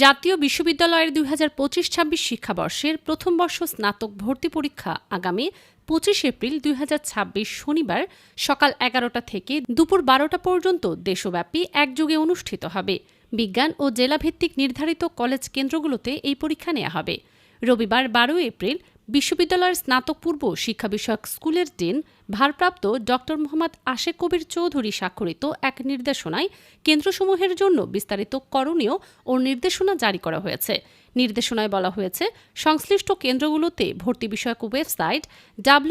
জাতীয় বিশ্ববিদ্যালয়ের ২০২৫-২৬ শিক্ষাবর্ষের প্রথম বর্ষ স্নাতক ভর্তি পরীক্ষা আগামী ২৫ এপ্রিল ২০২৬ শনিবার সকাল ১১টা থেকে দুপুর ১২টা পর্যন্ত দেশব্যাপী একযোগে অনুষ্ঠিত হবে। বিজ্ঞান ও জেলাভিত্তিক নির্ধারিত কলেজ কেন্দ্রগুলোতে এই পরীক্ষা নেওয়া হবে। রবিবার ১২ এপ্রিল বিশ্ববিদ্যালয়ের স্নাতক পূর্ব শিক্ষা বিষয়ক স্কুলের ডিন ভারপ্রাপ্ত ড. মোহাম্মদ আশেক কবির চৌধুরী স্বাক্ষরিত এক নির্দেশনায় কেন্দ্রসমূহের জন্য বিস্তারিত করণীয় ও নির্দেশনা জারি করা হয়েছে। নির্দেশনায় বলা হয়েছে, সংশ্লিষ্ট কেন্দ্রগুলোতে ভর্তি বিষয়ক ওয়েবসাইট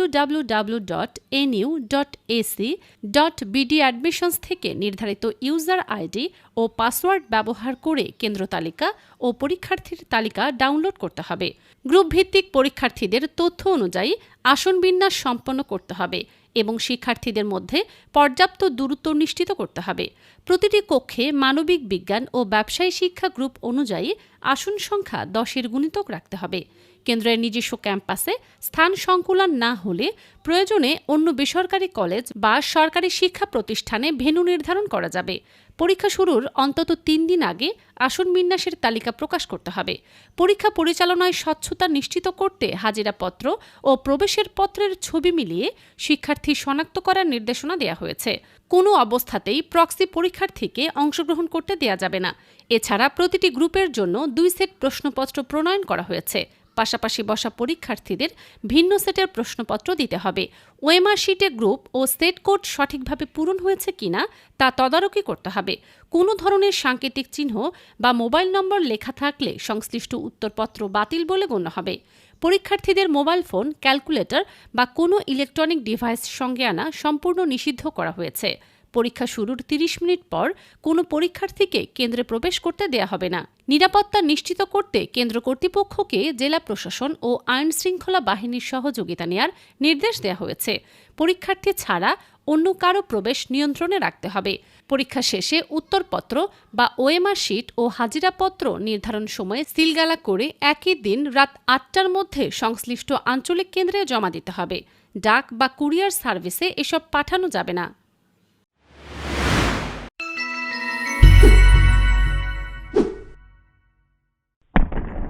www.nu.ac.bdadmissions থেকে নির্ধারিত ইউজার আইডি ও পাসওয়ার্ড ব্যবহার করে কেন্দ্র তালিকা ও পরীক্ষার্থীর তালিকা ডাউনলোড করতে হবে। গ্রুপ ভিত্তিক পরীক্ষার্থীদের তথ্য অনুযায়ী আসন বিন্যাস সম্পন্ন করতে হবে এবং শিক্ষার্থীদের মধ্যে পর্যাপ্ত দূরত্ব নিশ্চিত করতে হবে। প্রতিটি কক্ষে মানবিক বিজ্ঞান ও ব্যবসায়ী শিক্ষা গ্রুপ অনুযায়ী আসন সংখ্যা 10-এর গুণিতক রাখতে হবে। কেন্দ্রের নিজস্ব ক্যাম্পাসে স্থান সংকুলান না হলে প্রয়োজনে অন্য বেসরকারি কলেজ বা সরকারি শিক্ষা প্রতিষ্ঠানে ভেন্যু নির্ধারণ করা যাবে। পরীক্ষা শুরুর অন্তত ৩ দিন আগে আসন বিন্যাসের তালিকা প্রকাশ করতে হবে। পরীক্ষা পরিচালনায় স্বচ্ছতা নিশ্চিত করতে হাজিরাপত্র ও প্রবেশের পত্রের ছবি মিলিয়ে শিক্ষার্থী শনাক্ত করার নির্দেশনা দেওয়া হয়েছে। কোনো অবস্থাতেই প্রক্সি পরীক্ষার্থীকে অংশগ্রহণ করতে দেওয়া যাবে না। এছাড়া প্রতিটি গ্রুপের জন্য 2 সেট প্রশ্নপত্র প্রণয়ন করা হয়েছে। পাশাপাশি বসা পরীক্ষার্থীদের ভিন্ন সেটের প্রশ্নপত্র দিতে হবে। ওএমআর শিটে গ্রুপ ও সেট কোড সঠিকভাবে পূরণ হয়েছে কিনা তা তদারকি করতে হবে। কোনো ধরনের সাংকেতিক চিহ্ন বা মোবাইল নম্বর লেখা থাকলে সংশ্লিষ্ট উত্তরপত্র বাতিল বলে গণ্য হবে। পরীক্ষার্থীদের মোবাইল ফোন, ক্যালকুলেটর বা কোনো ইলেকট্রনিক ডিভাইস সঙ্গে আনা সম্পূর্ণ নিষিদ্ধ করা হয়েছে। পরীক্ষা শুরুর ৩০ মিনিট পর কোনো পরীক্ষার্থীকে কেন্দ্রে প্রবেশ করতে দেয়া হবে না। নিরাপত্তা নিশ্চিত করতে কেন্দ্র কর্তৃপক্ষকে জেলা প্রশাসন ও আইন শৃঙ্খলা বাহিনীর সহযোগিতা নেওয়ার নির্দেশ দেওয়া হয়েছে। পরীক্ষার্থী ছাড়া অন্য কারো প্রবেশ নিয়ন্ত্রণে রাখতে হবে। পরীক্ষা শেষে উত্তরপত্র বা ওএমআর শিট ও হাজিরাপত্র নির্ধারণ সময়ে সিলগালা করে একই দিন রাত ৮টার মধ্যে সংশ্লিষ্ট আঞ্চলিক কেন্দ্রে জমা দিতে হবে। ডাক বা কুরিয়ার সার্ভিসে এসব পাঠানো যাবে না।